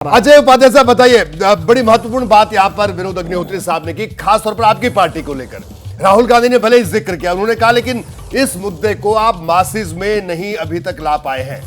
अजय उपाध्याय साहब बताइए, बड़ी महत्वपूर्ण बात यहां पर विनोद अग्निहोत्री साहब ने की, खास तौर पर आपकी पार्टी को लेकर। राहुल गांधी ने भले ही जिक्र किया, उन्होंने कहा लेकिन इस मुद्दे को आप मासिस में नहीं अभी तक ला पाए हैं।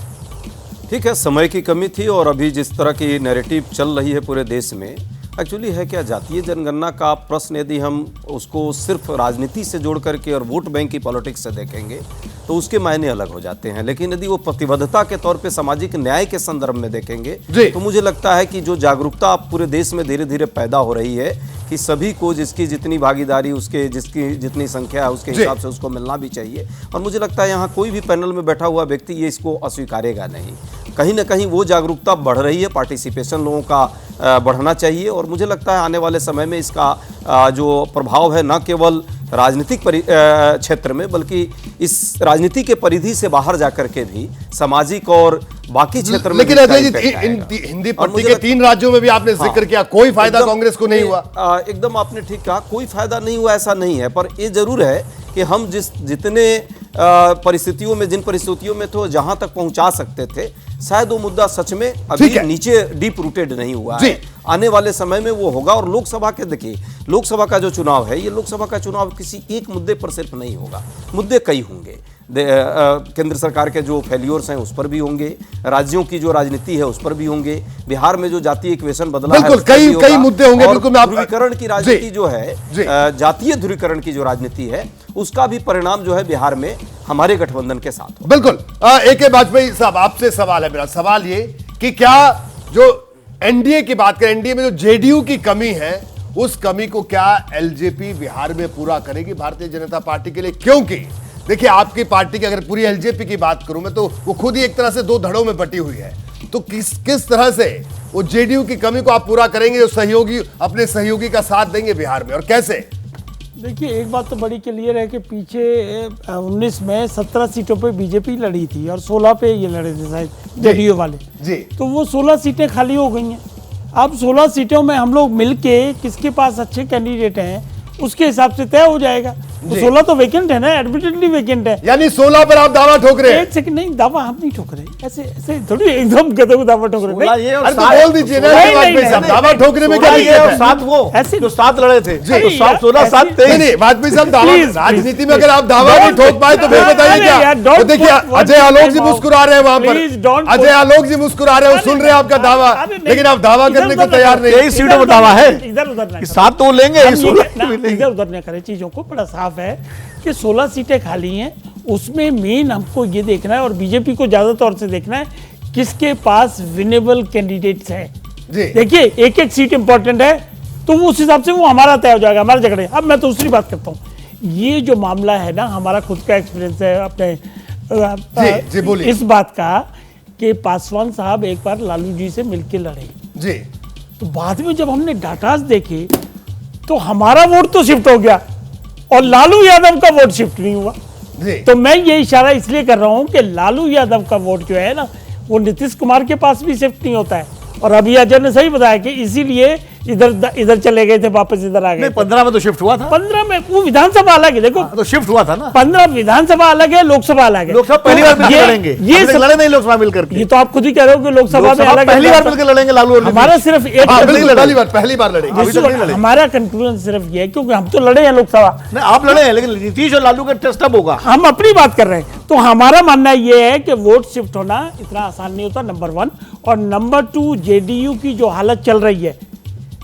ठीक है, समय की कमी थी और अभी जिस तरह की नैरेटिव चल रही है पूरे देश में, एक्चुअली है क्या, जातीय जनगणना का प्रश्न यदि हम उसको सिर्फ राजनीति से जोड़ करके और वोट बैंक की पॉलिटिक्स से देखेंगे तो उसके मायने अलग हो जाते हैं। लेकिन यदि वो प्रतिबद्धता के तौर पे सामाजिक न्याय के संदर्भ में देखेंगे तो मुझे लगता है कि जो जागरूकता पूरे देश में धीरे धीरे पैदा हो रही है कि सभी को जिसकी जितनी भागीदारी, उसके जिसकी जितनी संख्या है उसके हिसाब से उसको मिलना भी चाहिए। और मुझे लगता है यहाँ कोई भी पैनल में बैठा हुआ व्यक्ति ये इसको अस्वीकारेगा नहीं। कहीं ना कहीं वो जागरूकता बढ़ रही है, पार्टिसिपेशन लोगों का बढ़ना चाहिए। और मुझे लगता है आने वाले समय में इसका जो प्रभाव है न केवल राजनीतिक क्षेत्र में बल्कि इस राजनीति के परिधि से बाहर जाकर के भी सामाजिक और बाकी क्षेत्र में। लेकिन हिंदी पट्टी के 3 राज्यों में भी आपने जिक्र किया, कोई फायदा कांग्रेस को नहीं हुआ। एकदम आपने ठीक कहा, कोई फायदा नहीं हुआ ऐसा नहीं है, पर ये जरूर है कि हम जितने परिस्थितियों में, जिन परिस्थितियों में तो जहां तक पहुंचा सकते थे, शायद वो मुद्दा सच में अभी नीचे डीप रूटेड नहीं हुआ है। आने वाले समय में वो होगा। और लोकसभा के देखिए, लोकसभा का जो चुनाव है, ये लोकसभा का चुनाव किसी एक मुद्दे पर सिर्फ नहीं होगा, मुद्दे कई होंगे। केंद्र सरकार के जो फेल्योर्स हैं उस पर भी होंगे, राज्यों की जो राजनीति है उस पर भी होंगे, बिहार में जो जातीय इक्वेशन बदला है कई मुद्दे होंगे। बिल्कुल, ध्रुवीकरण की राजनीति जो है, जातीय ध्रुवीकरण की जो राजनीति है, उसका भी परिणाम जो है बिहार में हमारे गठबंधन के साथ। बिल्कुल। AK वाजपेयी साहब, आपसे सवाल है मेरा। सवाल ये कि क्या जो एनडीए की बात करें, एनडीए में जो जेडीयू की कमी है, उस कमी को क्या एलजेपी बिहार में पूरा करेगी भारतीय जनता पार्टी के लिए? क्योंकि देखिए, आपकी पार्टी की अगर पूरी एलजेपी की बात करूं मैं, तो वो खुद ही एक तरह से 2 धड़ों में बटी हुई है। तो किस तरह से वो जेडीयू की कमी को आप पूरा करेंगे, जो सहयोगी अपने सहयोगी का साथ देंगे बिहार में, और कैसे? देखिए, एक बात तो बड़ी क्लियर है कि पीछे 19 में 17 सीटों पे बीजेपी लड़ी थी और 16 पे ये लड़े थे शायद जेडीयू वाले जी। तो वो 16 सीटें खाली हो गई हैं। अब 16 सीटों में हम लोग मिलके किसके पास अच्छे कैंडिडेट हैं उसके हिसाब से तय हो जाएगा। तो 16 तो वेकेंट है ना, एडमिटेडली वेकेंट है। यानी 16 पर आप दावा ठोक रहे हैं? एक सेकंड, नहीं, दावा हम नहीं ठोक रहे, ऐसे थोड़ी एकदम कहते हो दावा ठोक रहे। अरे तो बोल दीजिए ना, वाजपेयी साहब, दावा ठोकने में क्या दिक्कत है? 7 वो ऐसे जो 7 लड़े थे, तो 16 7 23। नहीं, वाजपेयी साहब, राजनीति में अगर आप दावा नहीं ठोक पाए तो फिर बताइए क्या? तो देखिए, अजय आलोक जी मुस्कुरा रहे हैं वहां पर, अजय आलोक जी मुस्कुरा रहे हैं, सुन रहे हैं आपका दावा, लेकिन आप दावा करने को तैयार नहीं। 23 सीटों पर दावा है, इधर उधर 7 तो लेंगे, इधर उधर न करें चीजों को। बड़ा साफ है कि 16 सीटें खाली हैं, उसमें मेन हमको ये देखना है और बीजेपी को ज्यादा तौर से देखना है किसके पास विनेबल कैंडिडेट्स हैं। देखिए, एक सीट इंपॉर्टेंट है तो उस हिसाब से वो हमारा तय हो जाएगा, हमारा झगड़े। अब मैं दूसरी बात करता हूँ, ये जो मामला है ना, हमारा खुद का एक्सपीरियंस है अपने इस बात का कि पासवान साहब एक बार लालू जी से मिलकर लड़े जी। तो बाद में जब हमने डाटास देखे तो हमारा वोट तो शिफ्ट हो गया और लालू यादव का वोट शिफ्ट नहीं हुआ। तो मैं ये इशारा इसलिए कर रहा हूं कि लालू यादव का वोट जो है ना, वो नीतीश कुमार के पास भी शिफ्ट नहीं होता है। और अभी अजय ने सही बताया कि इसीलिए इधर चले गए थे, वापस इधर आ गए। 15 में तो शिफ्ट हुआ था। 15 में वो विधानसभा अलग है, देखो तो शिफ्ट हुआ था ना। 15 विधानसभा अलग है, लोकसभा अलग है। लोकसभा पहली बार मिलकर लड़ेंगे, ये लड़े नहीं लोकसभा मिलकर। ये तो आप खुद ही कह रहे हो कि लोकसभा में अलग, पहली बार मिलकर लड़ेंगे लालू और हमारा सिर्फ एक पहली बार लड़ेंगे। हमारा कंक्लूजन सिर्फ ये है क्योंकि हम तो लड़े हैं लोकसभा। नहीं, आप लड़े हैं, लेकिन नीतीश और लालू का टेस्ट अब होगा। हम अपनी बात कर रहे हैं। तो हमारा मानना ये है कि वोट शिफ्ट होना इतना आसान नहीं होता, नंबर 1। और नंबर 2, जेडीयू की जो हालत चल रही है,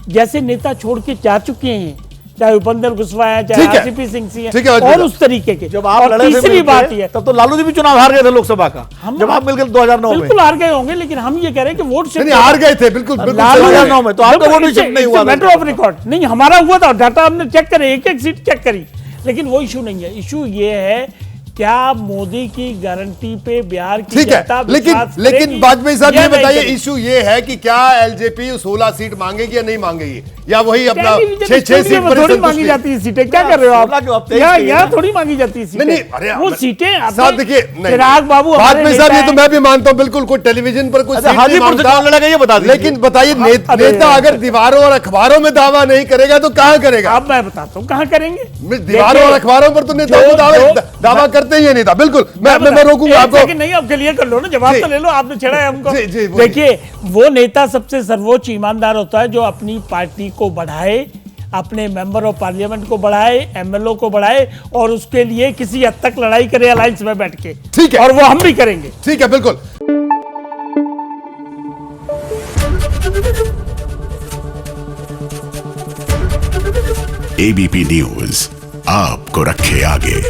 जैसे नेता छोड़ के जा चुके हैं, चाहे उपेंद्र कुशवाहा है, चाहे आरसीपी सिंह है, और उस तरीके के। जब आप लड़े तीसरी बात ये, तब तो लालू जी भी चुनाव हार गए थे लोकसभा का, जब आप मिलकर 2009 में। बिल्कुल हार गए होंगे, लेकिन हम ये कह रहे हैं कि वोट शिफ्ट हार गए थे। बिल्कुल 2009 में तो आपका वोट भी शिफ्ट नहीं हुआ। मैटर ऑफ रिकॉर्ड नहीं, हमारा हुआ था, डाटा हमने चेक करे, एक सीट चेक करी, लेकिन वो इशू नहीं है। इशू ये है क्या मोदी की गारंटी पे बिहार की जनता विश्वास करेगी? लेकिन वाजपेयी साहब ये बताइए, इशू ये है कि क्या एलजेपी 16 सीट मांगेगी या नहीं मांगेगी, या वही अपना 6 सीट पर थोड़ी मांगी जाती है सीटें? क्या कर रहे हो आप? यहाँ थोड़ी मांगी जाती है सीटें, वो सीटें साहब। देखिए, चिराग बाबू, वाजपेयी साहब, ये तो मैं भी मानता हूँ, बिल्कुल कोई टेलीविजन पर कुछ बता, लेकिन बताइए, नेता अगर दीवारों और अखबारों में दावा नहीं करेगा तो कहाँ करेगा? अब मैं बताता हूँ कहाँ करेंगे। दीवारों और अखबारों पर तो नेता दावा करते गलत नहीं है नेता, बिल्कुल मैं रोकूंगा आपको। नहीं, आप क्लियर कर लो ना, जवाब जी। तो ले लो, आपने छेड़ा है हमको। जी, जी, बोलिए। देखिए, वो नेता सबसे सर्वोच्च ईमानदार होता है जो अपनी पार्टी को बढ़ाए, अपने मेंबर ऑफ पार्लियामेंट को बढ़ाए, एमएलओ को बढ़ाए और उसके लिए किसी हद तक लड़ाई करे अलायंस में बैठ के। ठीक है। और वो हम भी करेंगे। ठीक है, बिल्कुल। एबीपी न्यूज आपको रखे आगे।